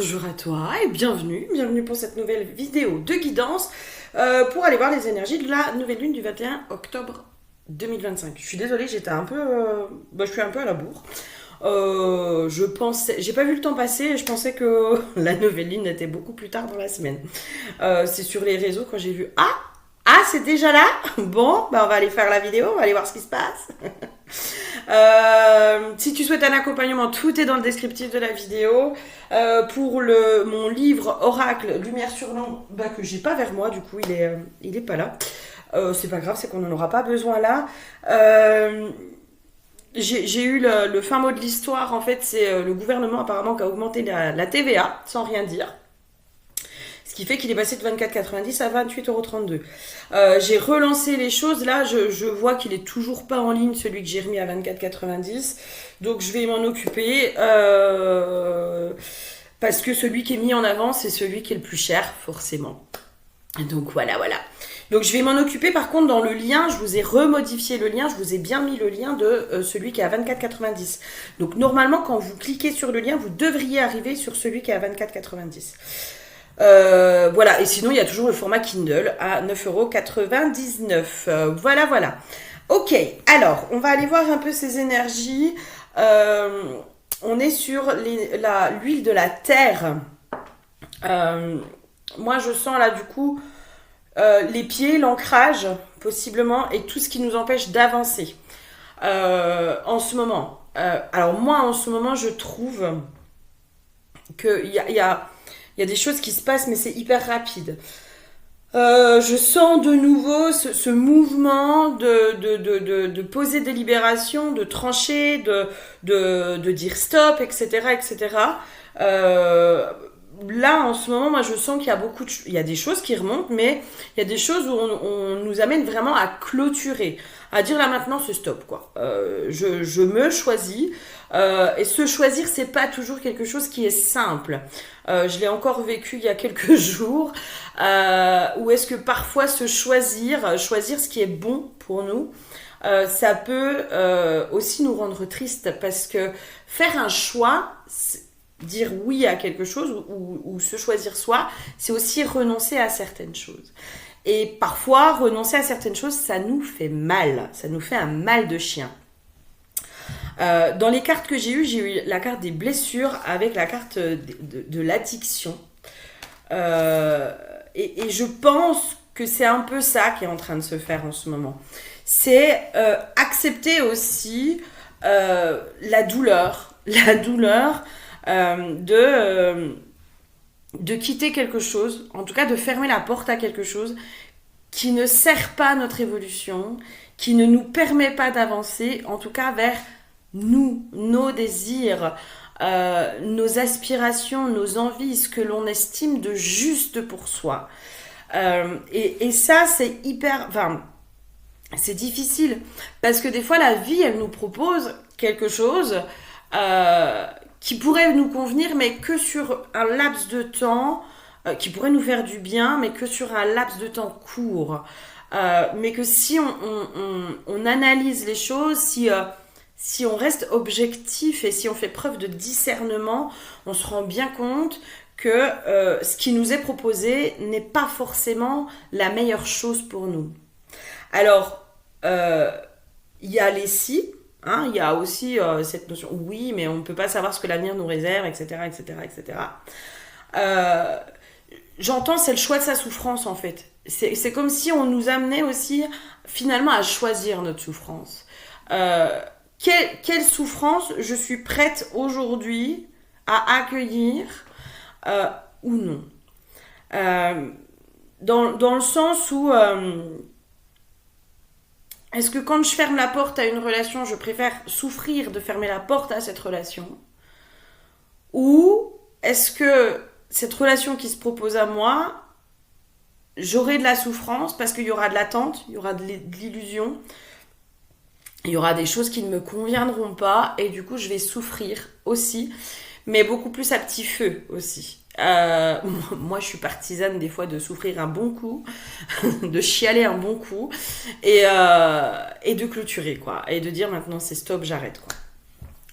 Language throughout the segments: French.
Bonjour à toi et bienvenue pour cette nouvelle vidéo de guidance pour aller voir les énergies de la nouvelle lune du 21 octobre 2025. Je suis désolée, j'étais un peu, je suis un peu à la bourre. J'ai pas vu le temps passer et je pensais que la nouvelle lune était beaucoup plus tard dans la semaine. C'est sur les réseaux quand j'ai vu c'est déjà là. Bon, on va aller faire la vidéo, on va aller voir ce qui se passe. Si tu souhaites un accompagnement, tout est dans le descriptif de la vidéo. Pour mon livre Oracle Lumière sur l'ombre, que j'ai pas vers moi, du coup il est pas là. C'est pas grave, c'est qu'on n'en aura pas besoin là. J'ai eu le fin mot de l'histoire. En fait, c'est le gouvernement apparemment qui a augmenté la TVA sans rien dire. Ce qui fait qu'il est passé de 24,90 à 28,32 €. J'ai relancé les choses. Là, je vois qu'il est toujours pas en ligne, celui que j'ai remis à 24,90. Donc, je vais m'en occuper. Parce que celui qui est mis en avant, c'est celui qui est le plus cher, forcément. Donc, voilà. Donc, je vais m'en occuper. Par contre, dans le lien, je vous ai remodifié le lien. Je vous ai bien mis le lien de celui qui est à 24,90. Donc, normalement, quand vous cliquez sur le lien, vous devriez arriver sur celui qui est à 24,90. Voilà, et sinon il y a toujours le format Kindle à 9,99 €. Voilà. Ok, alors on va aller voir un peu ces énergies. On est sur l'huile de la terre. Moi je sens là du coup les pieds, l'ancrage possiblement, et tout ce qui nous empêche d'avancer en ce moment. Alors moi en ce moment je trouve qu'il y a des choses qui se passent, mais c'est hyper rapide. Je sens de nouveau ce mouvement de poser des libérations, de trancher, de dire stop, etc. Là, en ce moment, moi, je sens qu'il y a il y a des choses qui remontent, mais il y a des choses où on nous amène vraiment à clôturer, à dire là maintenant, c'est stop, quoi. Je me choisis. Et se choisir, c'est pas toujours quelque chose qui est simple. Je l'ai encore vécu il y a quelques jours, où est-ce que parfois choisir ce qui est bon pour nous, ça peut aussi nous rendre tristes, parce que faire un choix, dire oui à quelque chose ou se choisir soi, c'est aussi renoncer à certaines choses. Et parfois, renoncer à certaines choses, ça nous fait mal, ça nous fait un mal de chien. Dans les cartes que j'ai eu la carte des blessures avec la carte de l'addiction. Et je pense que c'est un peu ça qui est en train de se faire en ce moment. C'est accepter aussi la douleur de quitter quelque chose, en tout cas de fermer la porte à quelque chose qui ne sert pas notre évolution, qui ne nous permet pas d'avancer, en tout cas vers nous, nos désirs, nos aspirations, nos envies, ce que l'on estime de juste pour soi. Et ça, c'est c'est difficile, parce que des fois, la vie, elle nous propose quelque chose qui pourrait nous convenir, mais que sur un laps de temps, qui pourrait nous faire du bien, mais que sur un laps de temps court. Mais que si on analyse les choses, si on reste objectif et si on fait preuve de discernement, on se rend bien compte que ce qui nous est proposé n'est pas forcément la meilleure chose pour nous. Alors, il y a les si, il y a aussi cette notion, oui, mais on ne peut pas savoir ce que l'avenir nous réserve, etc. J'entends, c'est le choix de sa souffrance, en fait. C'est comme si on nous amenait aussi, finalement, à choisir notre souffrance. Quelle souffrance je suis prête aujourd'hui à accueillir ou non. Dans le sens où est-ce que quand je ferme la porte à une relation, je préfère souffrir de fermer la porte à cette relation, ou est-ce que cette relation qui se propose à moi, j'aurai de la souffrance parce qu'il y aura de l'attente, il y aura de l'illusion, il y aura des choses qui ne me conviendront pas, et du coup je vais souffrir aussi, mais beaucoup plus à petit feu aussi. Moi je suis partisane des fois de souffrir un bon coup, de chialer un bon coup, et de clôturer, quoi, et de dire maintenant c'est stop, j'arrête, quoi.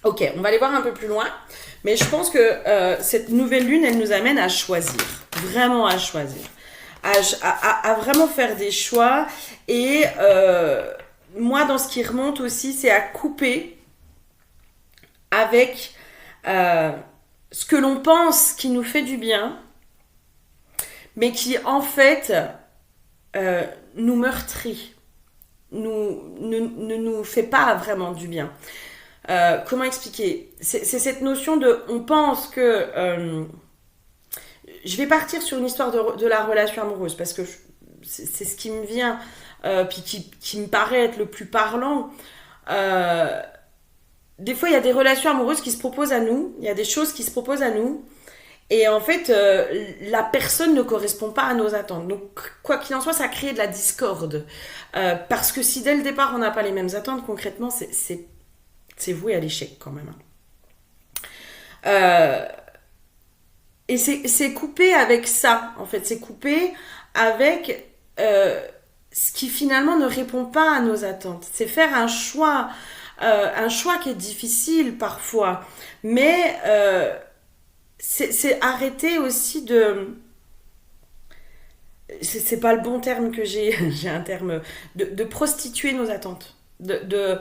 Ok, on va aller voir un peu plus loin, mais je pense que cette nouvelle lune, elle nous amène à choisir, vraiment à choisir, à vraiment faire des choix. Et moi, dans ce qui remonte aussi, c'est à couper avec ce que l'on pense qui nous fait du bien, mais qui en fait nous meurtrit, ne nous fait pas vraiment du bien. Comment expliquer? C'est cette notion de, on pense que je vais partir sur une histoire de la relation amoureuse parce que c'est ce qui me vient, puis qui me paraît être le plus parlant. Des fois, il y a des relations amoureuses qui se proposent à nous, il y a des choses qui se proposent à nous, et en fait, la personne ne correspond pas à nos attentes. Donc, quoi qu'il en soit, ça crée de la discorde. Parce que si dès le départ, on n'a pas les mêmes attentes, concrètement, c'est voué à l'échec quand même. Et c'est coupé avec ça, en fait. C'est coupé avec ce qui finalement ne répond pas à nos attentes. C'est faire un choix qui est difficile parfois. Mais c'est arrêter aussi de... C'est pas le bon terme que j'ai, j'ai un terme... De prostituer nos attentes. De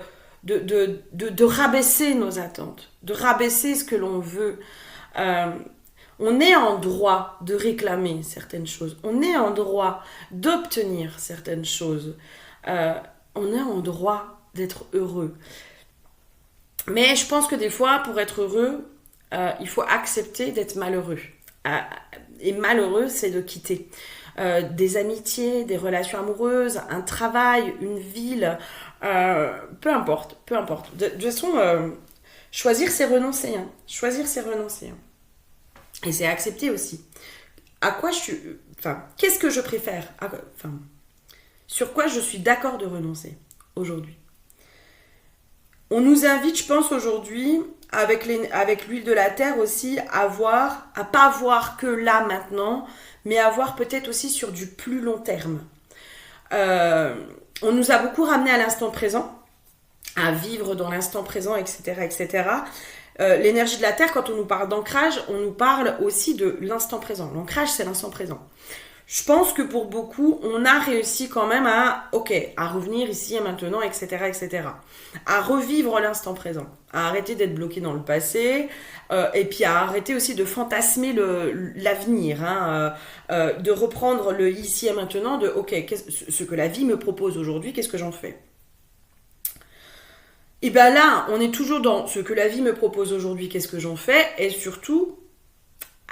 rabaisser nos attentes, de rabaisser ce que l'on veut. On est en droit de réclamer certaines choses, on est en droit d'obtenir certaines choses, on est en droit d'être heureux. Mais je pense que des fois, pour être heureux, il faut accepter d'être malheureux. Et malheureux, c'est de quitter des amitiés, des relations amoureuses, un travail, une ville, peu importe. De toute façon, choisir, c'est renoncer. Hein. Choisir, c'est renoncer. Hein. Et c'est accepter aussi. À quoi je suis... Enfin, qu'est-ce que je préfère? Enfin, sur quoi je suis d'accord de renoncer aujourd'hui? On nous invite, je pense, aujourd'hui, avec l'huile de la terre aussi, à pas voir que là, maintenant, mais à voir peut-être aussi sur du plus long terme. On nous a beaucoup ramené à l'instant présent, à vivre dans l'instant présent, etc., etc. L'énergie de la terre, quand on nous parle d'ancrage, on nous parle aussi de l'instant présent. L'ancrage, c'est l'instant présent. Je pense que pour beaucoup, on a réussi quand même à revenir ici et maintenant, etc., etc. À revivre l'instant présent, à arrêter d'être bloqué dans le passé, et puis à arrêter aussi de fantasmer l'avenir, hein, de reprendre le ici et maintenant, de ce que la vie me propose aujourd'hui, qu'est-ce que j'en fais? Et bien là, on est toujours dans ce que la vie me propose aujourd'hui, qu'est-ce que j'en fais, et surtout,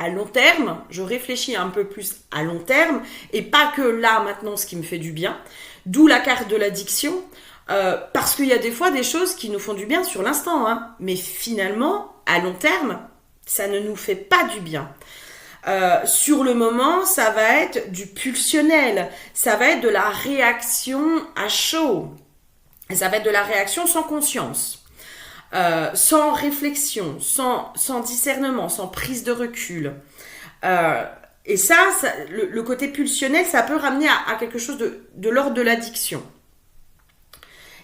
à long terme, je réfléchis un peu plus à long terme, et pas que là, maintenant, ce qui me fait du bien, d'où la carte de l'addiction, parce qu'il y a des fois des choses qui nous font du bien sur l'instant, hein, mais finalement, à long terme, ça ne nous fait pas du bien. Sur le moment, ça va être du pulsionnel, ça va être de la réaction à chaud. Ça va être de la réaction sans conscience, sans réflexion, sans discernement, sans prise de recul. Et ça le côté pulsionnel, ça peut ramener à quelque chose de l'ordre de l'addiction.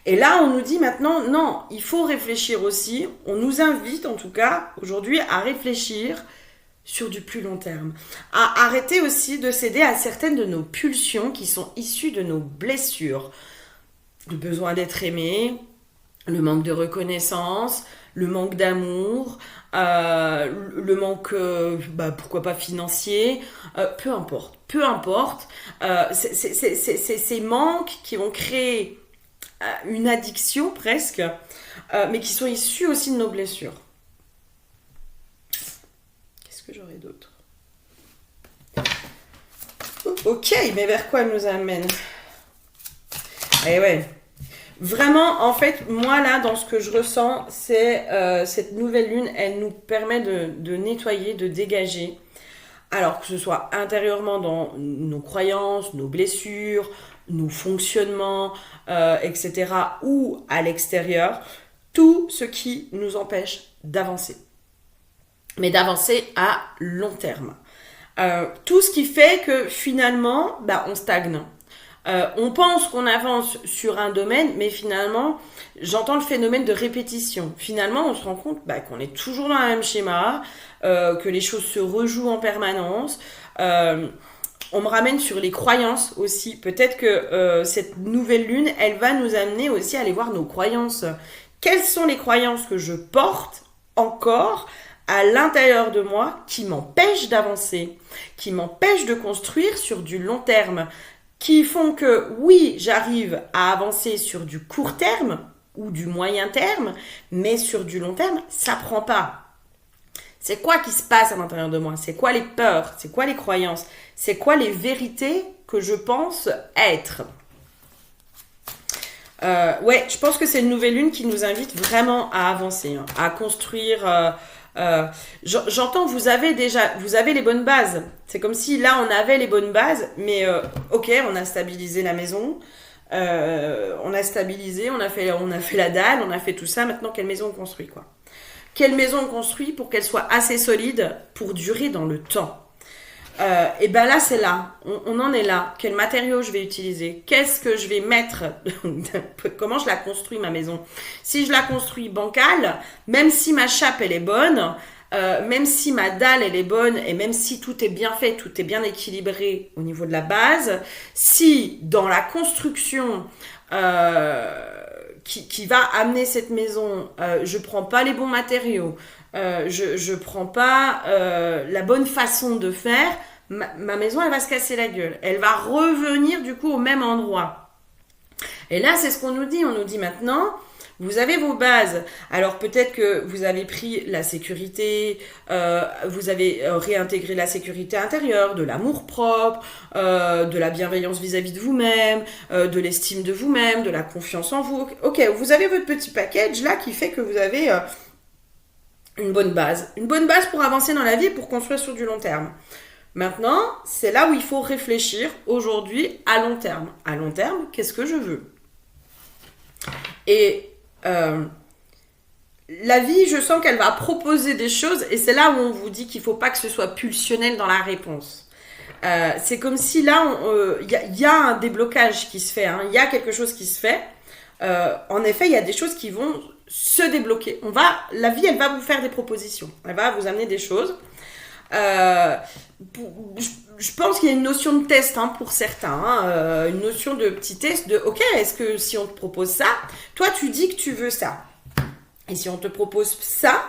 Et là, on nous dit maintenant, non, il faut réfléchir aussi. On nous invite, en tout cas, aujourd'hui, à réfléchir sur du plus long terme. À arrêter aussi de céder à certaines de nos pulsions qui sont issues de nos blessures. Le besoin d'être aimé, le manque de reconnaissance, le manque d'amour, le manque, pourquoi pas financier, peu importe. C'est ces manques qui vont créer une addiction presque, mais qui sont issus aussi de nos blessures. Qu'est-ce que j'aurais d'autre? Ok, mais vers quoi elle nous amène? Et ouais, vraiment, en fait, moi là, dans ce que je ressens, c'est cette nouvelle lune, elle nous permet de nettoyer, de dégager. Alors que ce soit intérieurement dans nos croyances, nos blessures, nos fonctionnements, etc. ou à l'extérieur, tout ce qui nous empêche d'avancer. Mais d'avancer à long terme. Tout ce qui fait que finalement, on stagne. On pense qu'on avance sur un domaine, mais finalement, j'entends le phénomène de répétition. Finalement, on se rend compte qu'on est toujours dans le même schéma, que les choses se rejouent en permanence. On me ramène sur les croyances aussi. Peut-être que cette nouvelle lune, elle va nous amener aussi à aller voir nos croyances. Quelles sont les croyances que je porte encore à l'intérieur de moi qui m'empêchent d'avancer, qui m'empêchent de construire sur du long terme, qui font que oui, j'arrive à avancer sur du court terme ou du moyen terme, mais sur du long terme, ça prend pas. C'est quoi qui se passe à l'intérieur de moi? C'est quoi les peurs? C'est quoi les croyances? C'est quoi les vérités que je pense être? Ouais, je pense que c'est une nouvelle lune qui nous invite vraiment à avancer, hein, à construire. J'entends, vous avez les bonnes bases. C'est comme si là on avait les bonnes bases, mais ok, on a stabilisé la maison, on a stabilisé, on a fait la dalle, on a fait tout ça. Maintenant, quelle maison on construit, quoi? Quelle maison on construit pour qu'elle soit assez solide pour durer dans le temps? Et ben là, c'est là. On en est là. Quel matériau je vais utiliser? Qu'est-ce que je vais mettre? Comment je la construis, ma maison? Si je la construis bancale, même si ma chape, elle est bonne, même si ma dalle, elle est bonne, et même si tout est bien fait, tout est bien équilibré au niveau de la base, si dans la construction... qui va amener cette maison, je prends pas les bons matériaux, je prends pas la bonne façon de faire, ma maison elle va se casser la gueule, elle va revenir du coup au même endroit. Et là c'est ce qu'on nous dit, on nous dit maintenant vous avez vos bases. Alors peut-être que vous avez pris la sécurité, vous avez réintégré la sécurité intérieure, de l'amour-propre, de la bienveillance vis-à-vis de vous-même, de l'estime de vous-même, de la confiance en vous. Ok, vous avez votre petit package là qui fait que vous avez une bonne base. Une bonne base pour avancer dans la vie et pour construire sur du long terme. Maintenant, c'est là où il faut réfléchir aujourd'hui à long terme. À long terme, qu'est-ce que je veux? Et la vie, je sens qu'elle va proposer des choses et c'est là où on vous dit qu'il ne faut pas que ce soit pulsionnel dans la réponse. C'est comme si là, y a un déblocage qui se fait, hein, y a quelque chose qui se fait. En effet, il y a des choses qui vont se débloquer. La vie, elle va vous faire des propositions. Elle va vous amener des choses. Je pense qu'il y a une notion de test pour certains, une notion de petit test de ok, est-ce que si on te propose ça, toi tu dis que tu veux ça, et si on te propose ça,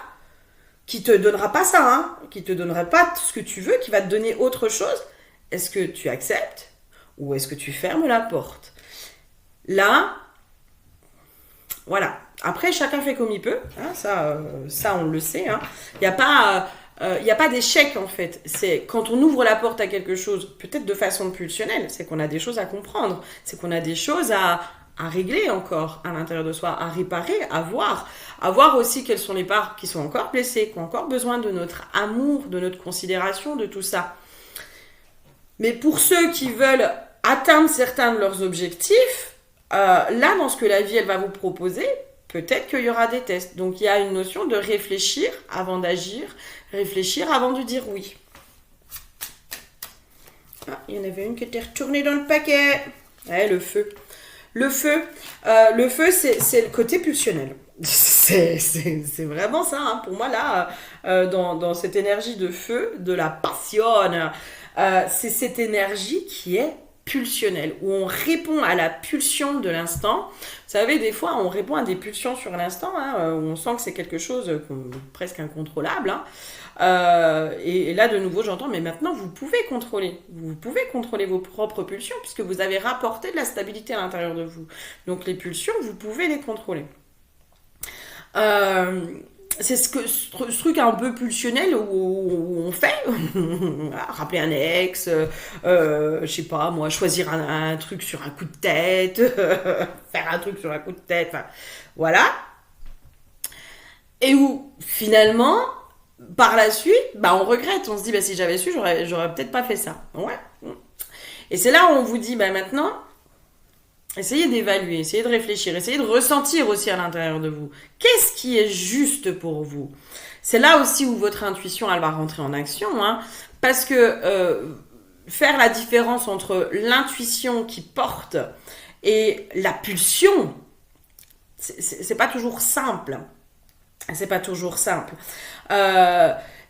qui te donnera pas ça, qui te donnera pas ce que tu veux, qui va te donner autre chose, est-ce que tu acceptes ou est-ce que tu fermes la porte? Là, voilà. Après, chacun fait comme il peut, ça on le sait. Il n'y a pas d'échec en fait. C'est quand on ouvre la porte à quelque chose, peut-être de façon pulsionnelle, c'est qu'on a des choses à comprendre, c'est qu'on a des choses à régler encore à l'intérieur de soi, à réparer, à voir aussi quelles sont les parts qui sont encore blessées, qui ont encore besoin de notre amour, de notre considération, de tout ça. Mais pour ceux qui veulent atteindre certains de leurs objectifs, là, dans ce que la vie elle va vous proposer, peut-être qu'il y aura des tests. Donc, il y a une notion de réfléchir avant d'agir, réfléchir avant de dire oui. Ah, il y en avait une qui était retournée dans le paquet. Ouais, le feu. Le feu, c'est le côté pulsionnel. C'est vraiment ça, pour moi, là, dans cette énergie de feu, de la passion, c'est cette énergie qui est pulsionnelle, où on répond à la pulsion de l'instant. Vous savez, des fois, on répond à des pulsions sur l'instant, où on sent que c'est quelque chose presque incontrôlable. Et là, de nouveau, j'entends, mais maintenant, vous pouvez contrôler. Vous pouvez contrôler vos propres pulsions, puisque vous avez rapporté de la stabilité à l'intérieur de vous. Donc, les pulsions, vous pouvez les contrôler. C'est ce truc un peu pulsionnel où on fait rappeler un ex, je sais pas moi, choisir un truc sur un coup de tête, faire un truc sur un coup de tête, voilà, et où finalement par la suite on regrette, on se dit si j'avais su j'aurais peut-être pas fait ça, ouais. Et c'est là où on vous dit maintenant essayez d'évaluer, essayez de réfléchir, essayez de ressentir aussi à l'intérieur de vous. Qu'est-ce qui est juste pour vous? C'est là aussi où votre intuition, elle va rentrer en action, parce que faire la différence entre l'intuition qui porte et la pulsion, c'est pas toujours simple. C'est pas toujours simple.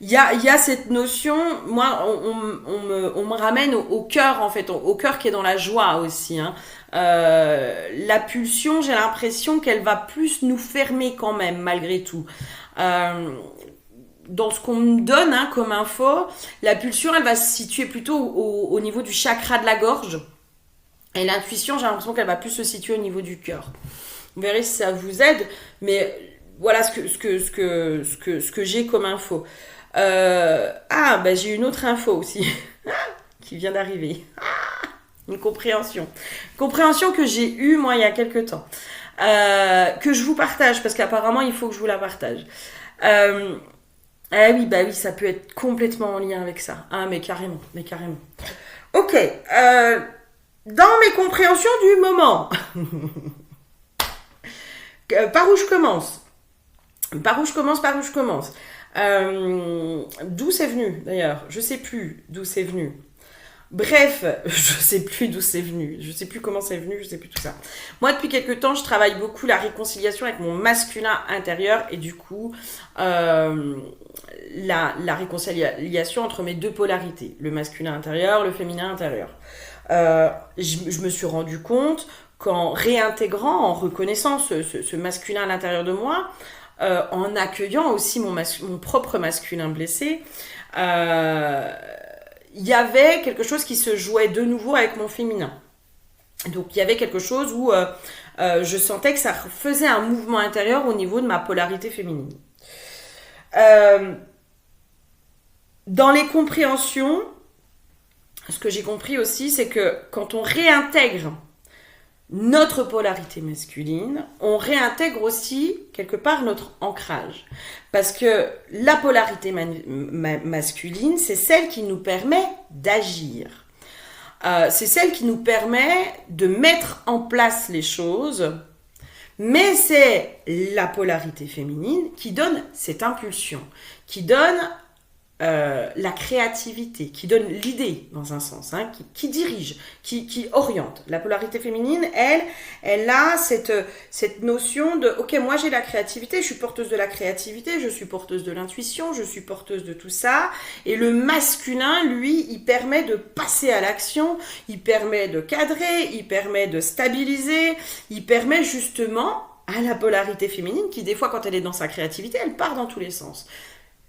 Il y a cette notion, moi, on me ramène au cœur, en fait, au cœur qui est dans la joie aussi. Hein. La pulsion, j'ai l'impression qu'elle va plus nous fermer quand même, malgré tout. Dans ce qu'on me donne hein, comme info, la pulsion, elle va se situer plutôt au niveau du chakra de la gorge. Et l'intuition, j'ai l'impression qu'elle va plus se situer au niveau du cœur. Vous verrez si ça vous aide, mais voilà ce que j'ai comme info. J'ai une autre info aussi qui vient d'arriver. Une compréhension. Compréhension que j'ai eue, moi, il y a quelques temps. Que je vous partage, parce qu'apparemment, il faut que je vous la partage. Oui, ça peut être complètement en lien avec ça. Ah, mais carrément. Ok. Dans mes compréhensions du moment. Par où je commence. D'où c'est venu, d'ailleurs. Je sais plus d'où c'est venu. Bref, je sais plus d'où c'est venu. Je sais plus comment c'est venu, je sais plus tout ça. Moi, depuis quelques temps, je travaille beaucoup la réconciliation avec mon masculin intérieur et du coup, la réconciliation entre mes deux polarités. Le masculin intérieur, le féminin intérieur. Je me suis rendu compte qu'en réintégrant, en reconnaissant ce masculin à l'intérieur de moi, en accueillant aussi mon propre masculin blessé, il y avait quelque chose qui se jouait de nouveau avec mon féminin. Donc il y avait quelque chose où je sentais que ça faisait un mouvement intérieur au niveau de ma polarité féminine. Dans les compréhensions, ce que j'ai compris aussi, c'est que quand on réintègre notre polarité masculine, on réintègre aussi quelque part notre ancrage. Parce que la polarité masculine, c'est celle qui nous permet d'agir. C'est celle qui nous permet de mettre en place les choses. Mais c'est la polarité féminine qui donne cette impulsion, qui donne la créativité, qui donne l'idée dans un sens, hein, qui dirige, qui oriente. La polarité féminine, elle a cette notion de ok, moi j'ai la créativité, je suis porteuse de la créativité, je suis porteuse de l'intuition, je suis porteuse de tout ça. Et le masculin, lui, il permet de passer à l'action, il permet de cadrer, il permet de stabiliser, il permet justement à la polarité féminine qui des fois quand elle est dans sa créativité, elle part dans tous les sens.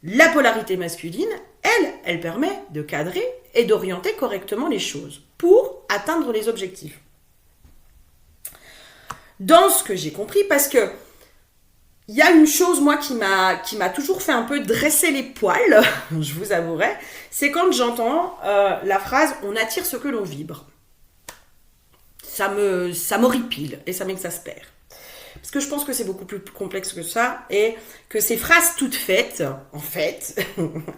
La polarité masculine, elle permet de cadrer et d'orienter correctement les choses pour atteindre les objectifs. Dans ce que j'ai compris, parce que il y a une chose, moi, qui m'a toujours fait un peu dresser les poils, je vous avouerai, c'est quand j'entends la phrase « on attire ce que l'on vibre ». Ça m'horripile et ça m'exaspère. Parce que je pense que c'est beaucoup plus complexe que ça et que ces phrases toutes faites, en fait,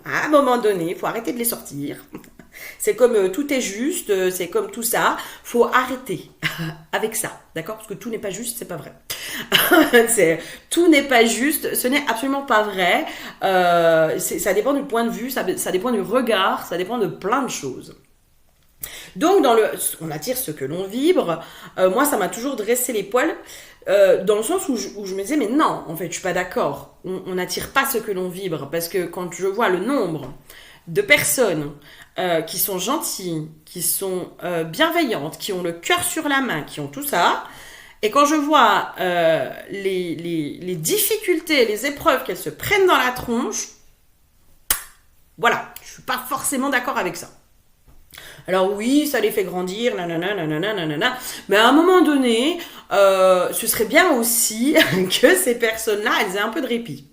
à un moment donné, il faut arrêter de les sortir. C'est comme tout est juste, c'est comme tout ça, faut arrêter avec ça, d'accord? Parce que tout n'est pas juste, c'est pas vrai. Tout n'est pas juste, ce n'est absolument pas vrai. Ça dépend du point de vue, ça dépend du regard, ça dépend de plein de choses. Donc, on attire ce que l'on vibre. Moi, ça m'a toujours dressé les poils. Dans le sens où je me disais, mais non, en fait, je suis pas d'accord. On n'attire pas ce que l'on vibre. Parce que quand je vois le nombre de personnes qui sont gentilles, qui sont bienveillantes, qui ont le cœur sur la main, qui ont tout ça, et quand je vois les difficultés, les épreuves qu'elles se prennent dans la tronche, voilà, je suis pas forcément d'accord avec ça. Alors oui, ça les fait grandir, nanana, mais à un moment donné, ce serait bien aussi que ces personnes-là, elles aient un peu de répit.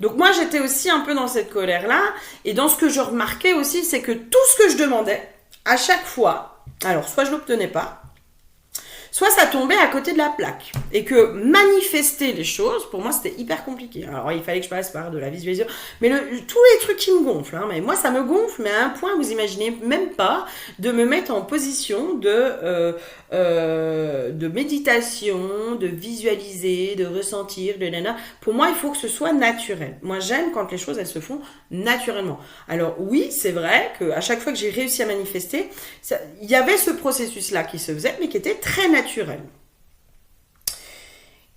Donc moi, j'étais aussi un peu dans cette colère-là, et dans ce que je remarquais aussi, c'est que tout ce que je demandais, à chaque fois, alors soit je l'obtenais pas, soit ça tombait à côté de la plaque. Et que manifester les choses, pour moi, c'était hyper compliqué. Alors, il fallait que je passe par de la visualisation. Mais tous les trucs qui me gonflent, hein, mais moi, ça me gonfle, mais à un point, vous imaginez même pas de me mettre en position de méditation, de visualiser, de ressentir, de nana. Pour moi, il faut que ce soit naturel. Moi, j'aime quand les choses, elles se font naturellement. Alors oui, c'est vrai qu'à chaque fois que j'ai réussi à manifester, il y avait ce processus-là qui se faisait, mais qui était très naturel.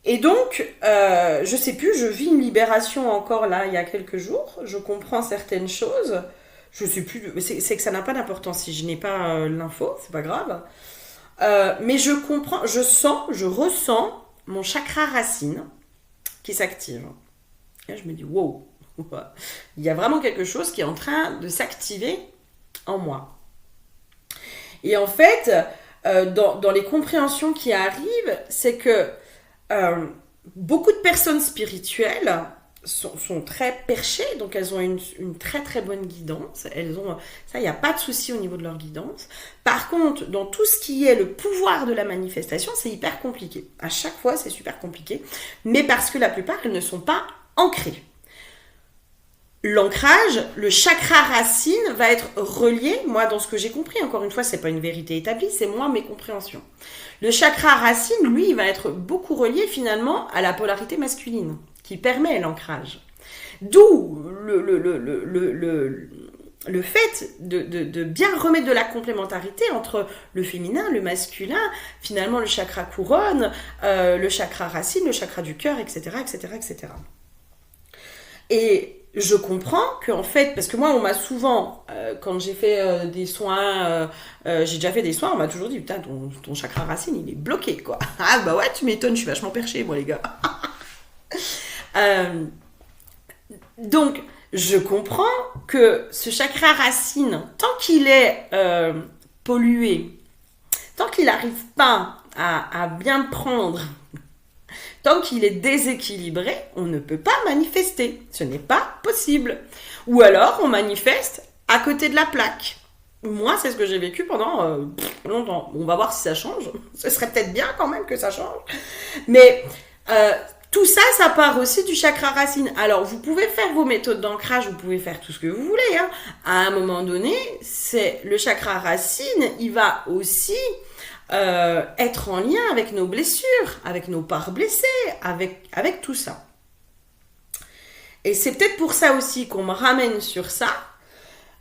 Et donc, je sais plus, je vis une libération encore là, il y a quelques jours. Je comprends certaines choses. Je sais plus, c'est que ça n'a pas d'importance si je n'ai pas l'info, c'est pas grave. Mais je comprends, je ressens mon chakra racine qui s'active. Et je me dis, wow, il y a vraiment quelque chose qui est en train de s'activer en moi. Et en fait, dans les compréhensions qui arrivent, c'est que beaucoup de personnes spirituelles sont très perchées, donc elles ont une très très bonne guidance. Ça, il n'y a pas de souci au niveau de leur guidance. Par contre, dans tout ce qui est le pouvoir de la manifestation, c'est hyper compliqué. À chaque fois, c'est super compliqué, mais parce que la plupart, elles ne sont pas ancrées. L'ancrage, le chakra racine va être relié, moi dans ce que j'ai compris, encore une fois, c'est pas une vérité établie, c'est moi mes compréhensions. Le chakra racine, lui, il va être beaucoup relié finalement à la polarité masculine, qui permet l'ancrage. D'où le fait de bien remettre de la complémentarité entre le féminin, le masculin, finalement le chakra couronne, le chakra racine, le chakra du cœur, etc., etc., etc. Et je comprends qu'en fait, parce que moi, on m'a souvent, quand j'ai fait des soins, j'ai déjà fait des soins, on m'a toujours dit, putain, ton chakra racine, il est bloqué, quoi. Ah bah ouais, tu m'étonnes, je suis vachement perché, moi, les gars. Donc, je comprends que ce chakra racine, tant qu'il est pollué, tant qu'il n'arrive pas à bien prendre, tant qu'il est déséquilibré, on ne peut pas manifester. Ce n'est pas possible. Ou alors, on manifeste à côté de la plaque. Moi, c'est ce que j'ai vécu pendant longtemps. On va voir si ça change. Ce serait peut-être bien quand même que ça change. Mais tout ça, ça part aussi du chakra racine. Alors, vous pouvez faire vos méthodes d'ancrage, vous pouvez faire tout ce que vous voulez. Hein. À un moment donné, c'est le chakra racine, il va aussi être en lien avec nos blessures, avec nos parts blessées, avec tout ça. Et c'est peut-être pour ça aussi qu'on me ramène sur ça,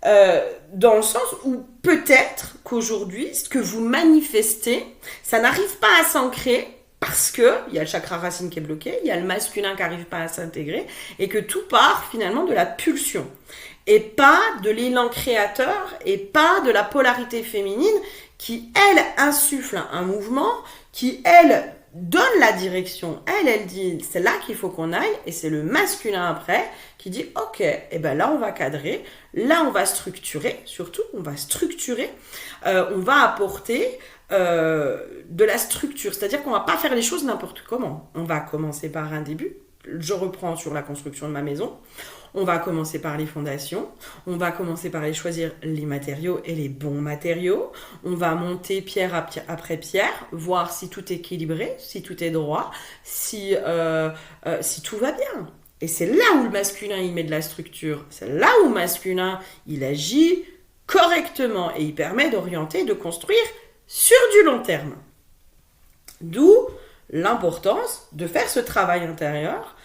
dans le sens où peut-être qu'aujourd'hui, ce que vous manifestez, ça n'arrive pas à s'ancrer parce qu'il y a le chakra racine qui est bloqué, il y a le masculin qui n'arrive pas à s'intégrer, et que tout part finalement de la pulsion, et pas de l'élan créateur, et pas de la polarité féminine qui, elle, insuffle un mouvement, qui, elle, donne la direction. Elle dit, c'est là qu'il faut qu'on aille, et c'est le masculin après qui dit, ok, et ben là on va cadrer, là on va structurer, surtout on va structurer, on va apporter de la structure, c'est-à-dire qu'on va pas faire les choses n'importe comment. On va commencer par un début, je reprends sur la construction de ma maison. On va commencer par les fondations, on va commencer par aller choisir les matériaux et les bons matériaux, on va monter pierre après pierre, voir si tout est équilibré, si tout est droit, si tout va bien. Et c'est là où le masculin il met de la structure, c'est là où le masculin il agit correctement et il permet d'orienter, de construire sur du long terme. D'où l'importance de faire ce travail intérieur,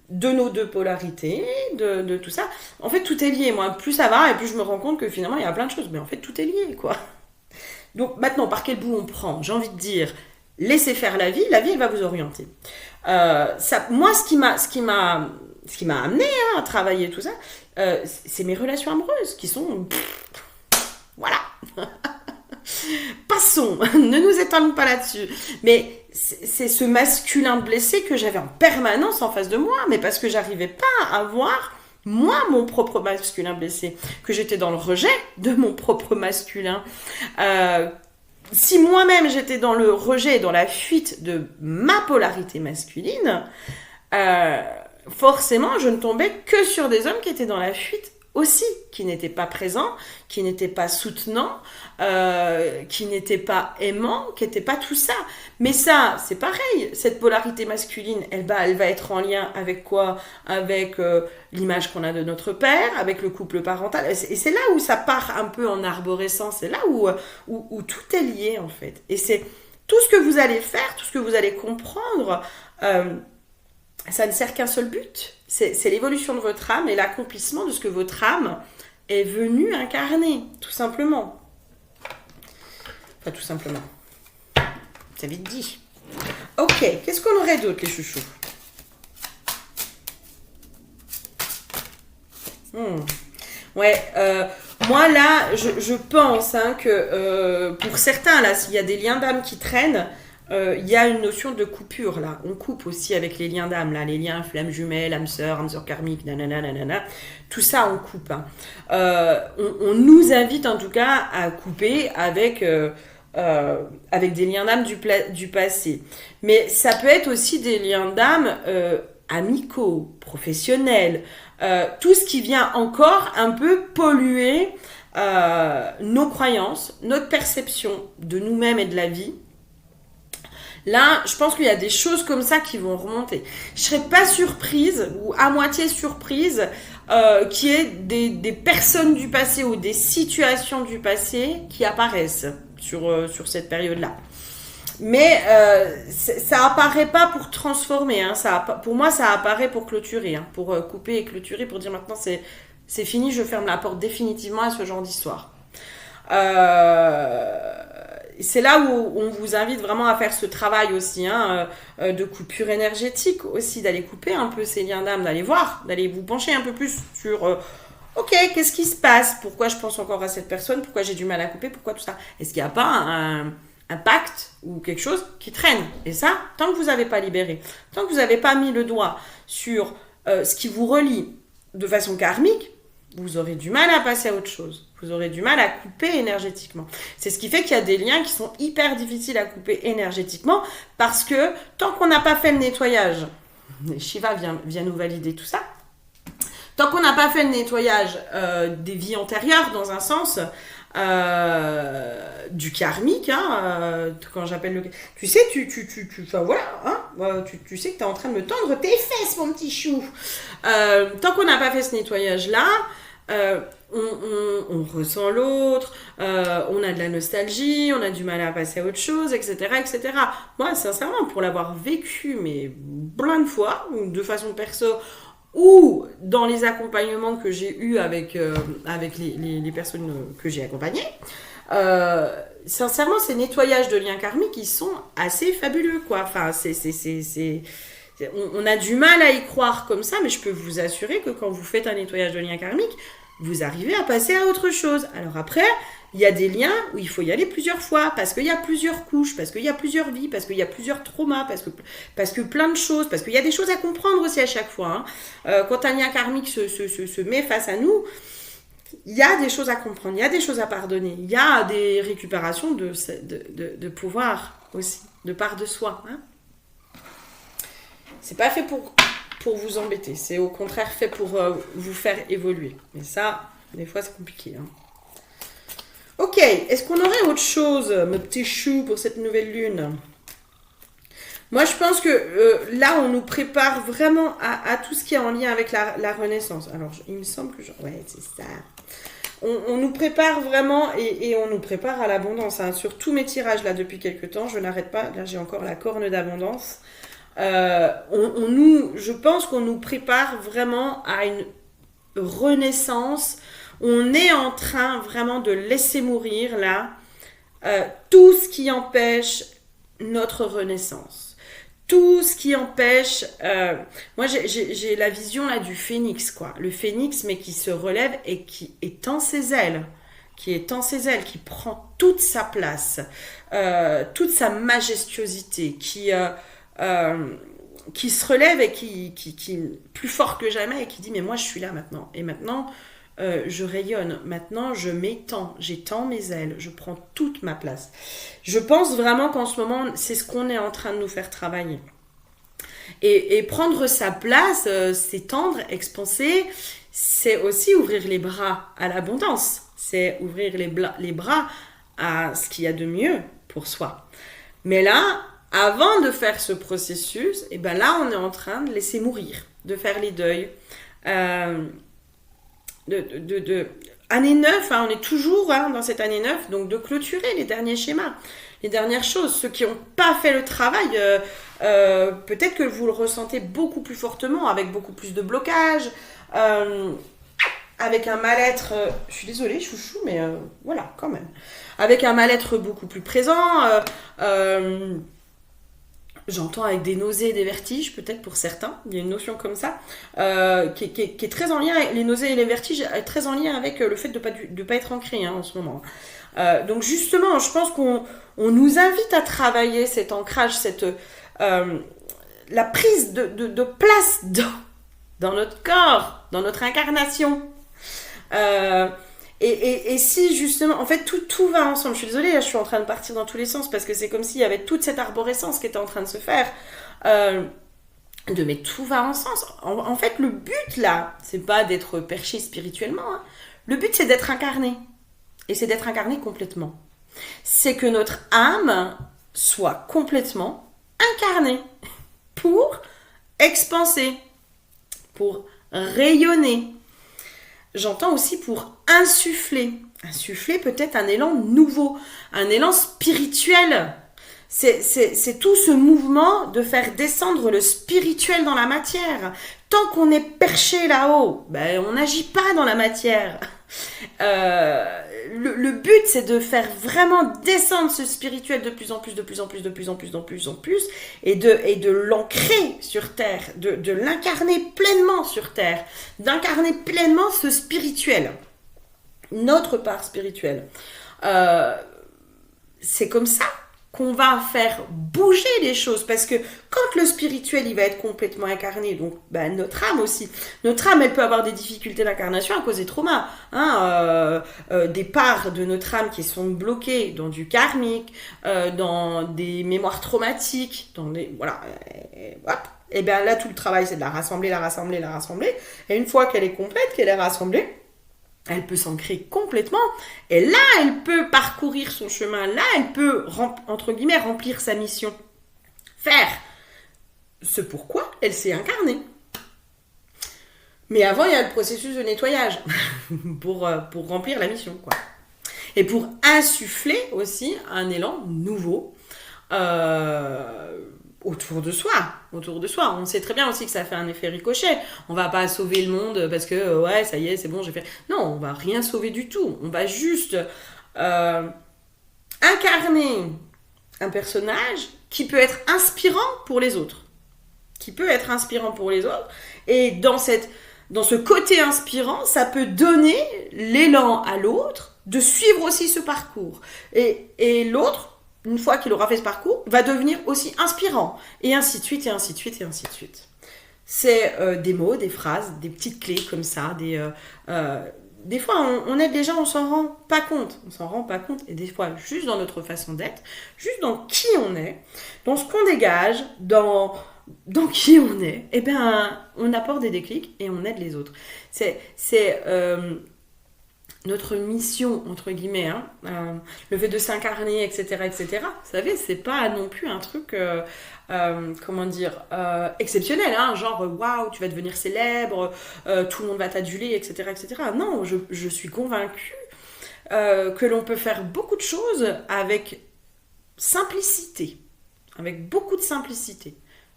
de nos deux polarités, de tout ça. En fait, tout est lié. Moi, plus ça va, et plus je me rends compte que finalement, il y a plein de choses. Mais en fait, tout est lié, quoi. Donc, maintenant, par quel bout on prend ? J'ai envie de dire, laissez faire la vie, elle va vous orienter. Moi, ce qui m'a amené à travailler tout ça, c'est mes relations amoureuses, qui sont... Voilà. Passons, ne nous étalons pas là-dessus. Mais c'est ce masculin blessé que j'avais en permanence en face de moi, mais parce que j'arrivais pas à voir moi mon propre masculin blessé, que j'étais dans le rejet de mon propre masculin. Si moi-même j'étais dans le rejet, dans la fuite de ma polarité masculine, forcément je ne tombais que sur des hommes qui étaient dans la fuite aussi, qui n'étaient pas présents, qui n'étaient pas soutenants, qui n'étaient pas aimants, qui n'étaient pas tout ça. Mais ça, c'est pareil, cette polarité masculine, elle va être en lien avec quoi? Avec l'image qu'on a de notre père, avec le couple parental. Et c'est là où ça part un peu en arborescence, c'est là où tout est lié en fait. Et c'est tout ce que vous allez faire, tout ce que vous allez comprendre, ça ne sert qu'un seul but. C'est l'évolution de votre âme et l'accomplissement de ce que votre âme est venue incarner, tout simplement. Enfin, tout simplement. C'est vite dit. Ok, qu'est-ce qu'on aurait d'autre, les chouchous? Ouais, moi là, je pense que pour certains, là, s'il y a des liens d'âme qui traînent, il y a une notion de coupure là. On coupe aussi avec les liens d'âme là, les liens flammes jumelles, âme sœur karmique, nanana, nanana. Tout ça on coupe. Hein. On nous invite en tout cas à couper avec des liens d'âme du passé. Mais ça peut être aussi des liens d'âme amicaux, professionnels, tout ce qui vient encore un peu polluer nos croyances, notre perception de nous-mêmes et de la vie. Là, je pense qu'il y a des choses comme ça qui vont remonter. Je serais pas surprise, ou à moitié surprise, qu'il y ait des personnes du passé ou des situations du passé qui apparaissent sur cette période-là. Mais ça apparaît pas pour transformer. Hein, pour moi, ça apparaît pour clôturer, hein, pour couper et clôturer, pour dire maintenant c'est fini, je ferme la porte définitivement à ce genre d'histoire. C'est là où on vous invite vraiment à faire ce travail aussi, hein, de coupure énergétique aussi, d'aller couper un peu ces liens d'âme, d'aller voir, d'aller vous pencher un peu plus sur ok, qu'est-ce qui se passe? Pourquoi je pense encore à cette personne? Pourquoi j'ai du mal à couper? Pourquoi tout ça? Est-ce qu'il n'y a pas un pacte ou quelque chose qui traîne? Et ça, tant que vous n'avez pas libéré, tant que vous n'avez pas mis le doigt sur ce qui vous relie de façon karmique, vous aurez du mal à passer à autre chose. Vous aurez du mal à couper énergétiquement. C'est ce qui fait qu'il y a des liens qui sont hyper difficiles à couper énergétiquement parce que tant qu'on n'a pas fait le nettoyage, Shiva vient nous valider tout ça, tant qu'on n'a pas fait le nettoyage des vies antérieures dans un sens, du karmique, hein, quand j'appelle le... Tu sais, enfin voilà, hein, tu sais que tu es en train de me tendre tes fesses, mon petit chou. Tant qu'on n'a pas fait ce nettoyage-là, on ressent l'autre, on a de la nostalgie, on a du mal à passer à autre chose, etc., etc. Moi, sincèrement, pour l'avoir vécu, mais plein de fois, de façon perso, ou dans les accompagnements que j'ai eus avec les personnes que j'ai accompagnées, sincèrement, ces nettoyages de liens karmiques, ils sont assez fabuleux, quoi. Enfin, on a du mal à y croire comme ça, mais je peux vous assurer que quand vous faites un nettoyage de liens karmiques, vous arrivez à passer à autre chose. Alors après, il y a des liens où il faut y aller plusieurs fois, parce qu'il y a plusieurs couches, parce qu'il y a plusieurs vies, parce qu'il y a plusieurs traumas, parce que plein de choses, parce qu'il y a des choses à comprendre aussi à chaque fois. Hein. Quand un lien karmique se met face à nous, il y a des choses à comprendre, il y a des choses à pardonner, il y a des récupérations de pouvoir aussi, de part de soi. Hein. C'est pas fait pour vous embêter, c'est au contraire fait pour vous faire évoluer. Mais ça, des fois, c'est compliqué. Hein. Ok, est-ce qu'on aurait autre chose, mes petits choux, pour cette nouvelle lune? Moi, je pense que là, on nous prépare vraiment à tout ce qui est en lien avec la renaissance. Alors, il me semble que... Ouais, c'est ça. On nous prépare vraiment et on nous prépare à l'abondance. Hein. Sur tous mes tirages, là, depuis quelques temps, je n'arrête pas. Là, j'ai encore la corne d'abondance. Je pense qu'on nous prépare vraiment à une renaissance. On est en train vraiment de laisser mourir là tout ce qui empêche notre renaissance, tout ce qui empêche. Moi, j'ai la vision là du phénix, quoi. Le phénix, mais qui se relève et qui étend ses ailes, qui prend toute sa place, toute sa majestuosité, qui se relève et qui plus fort que jamais et qui dit mais moi je suis là maintenant et maintenant je rayonne, maintenant je m'étends, j'étends mes ailes, je prends toute ma place. Je pense vraiment qu'en ce moment c'est ce qu'on est en train de nous faire travailler et prendre sa place, s'étendre, expanser, c'est aussi ouvrir les bras à l'abondance. C'est ouvrir les bras à ce qu'il y a de mieux pour soi. Mais là, avant de faire ce processus, et ben là, on est en train de laisser mourir, de faire les deuils. Année 9, hein, on est toujours dans cette année 9, donc de clôturer les derniers schémas, les dernières choses. Ceux qui n'ont pas fait le travail, peut-être que vous le ressentez beaucoup plus fortement, avec beaucoup plus de blocage, avec un mal-être, je suis désolée chouchou, mais voilà, quand même. Avec un mal-être beaucoup plus présent, j'entends avec des nausées et des vertiges, peut-être pour certains. Il y a une notion comme ça, qui est très en lien, les nausées et les vertiges, très en lien avec le fait de pas être ancré en ce moment. Donc justement, je pense qu'on nous invite à travailler cet ancrage, la prise de place dans notre corps, dans notre incarnation. Et si justement, en fait, tout va ensemble. Je suis désolée, là, je suis en train de partir dans tous les sens parce que c'est comme s'il y avait toute cette arborescence qui était en train de se faire. Mais tout va ensemble. En fait, le but là, c'est pas d'être perché spirituellement. Hein. Le but, c'est d'être incarné. Et c'est d'être incarné complètement. C'est que notre âme soit complètement incarnée pour expanser, pour rayonner. J'entends aussi pour insuffler peut-être un élan nouveau, un élan spirituel. C'est tout ce mouvement de faire descendre le spirituel dans la matière. Tant qu'on est perché là-haut, on n'agit pas dans la matière. Le but, c'est de faire vraiment descendre ce spirituel de plus en plus, et de l'ancrer sur Terre, de l'incarner pleinement sur Terre, d'incarner pleinement ce spirituel, notre part spirituelle. C'est comme ça qu'on va faire bouger les choses, parce que quand le spirituel il va être complètement incarné, donc notre âme aussi, notre âme elle peut avoir des difficultés d'incarnation à cause des traumas, des parts de notre âme qui sont bloquées dans du karmique, dans des mémoires traumatiques, et bien là tout le travail c'est de la rassembler, et une fois qu'elle est complète, qu'elle est rassemblée, elle peut s'ancrer complètement, et là, elle peut parcourir son chemin, là, elle peut, entre guillemets, remplir sa mission. Faire ce pourquoi elle s'est incarnée. Mais avant, il y a le processus de nettoyage pour remplir la mission, quoi. Et pour insuffler aussi un élan nouveau autour de soi. On sait très bien aussi que ça fait un effet ricochet. On va pas sauver le monde parce que ça y est, c'est bon, j'ai fait. Non, on va rien sauver du tout. On va juste incarner un personnage qui peut être inspirant pour les autres. Et dans ce côté inspirant, ça peut donner l'élan à l'autre de suivre aussi ce parcours. Et l'autre, une fois qu'il aura fait ce parcours, va devenir aussi inspirant. Et ainsi de suite. C'est des mots, des phrases, des petites clés comme ça. Des fois, on aide les gens, on s'en rend pas compte. Et des fois, juste dans notre façon d'être, juste dans qui on est, dans ce qu'on dégage, dans qui on est, on apporte des déclics et on aide les autres. C'est notre mission, entre guillemets, le fait de s'incarner, etc., etc. Vous savez, c'est pas non plus un truc, exceptionnel, genre, waouh, tu vas devenir célèbre, tout le monde va t'aduler, etc., etc. Non, je suis convaincue que l'on peut faire beaucoup de choses avec simplicité, avec beaucoup de simplicité,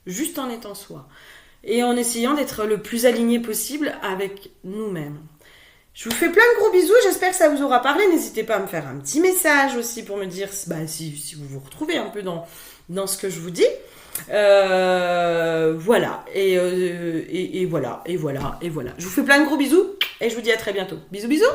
juste en étant soi, et en essayant d'être le plus aligné possible avec nous-mêmes. Je vous fais plein de gros bisous, j'espère que ça vous aura parlé. N'hésitez pas à me faire un petit message aussi pour me dire si vous vous retrouvez un peu dans ce que je vous dis. Voilà, et voilà. Je vous fais plein de gros bisous et je vous dis à très bientôt. Bisous, bisous.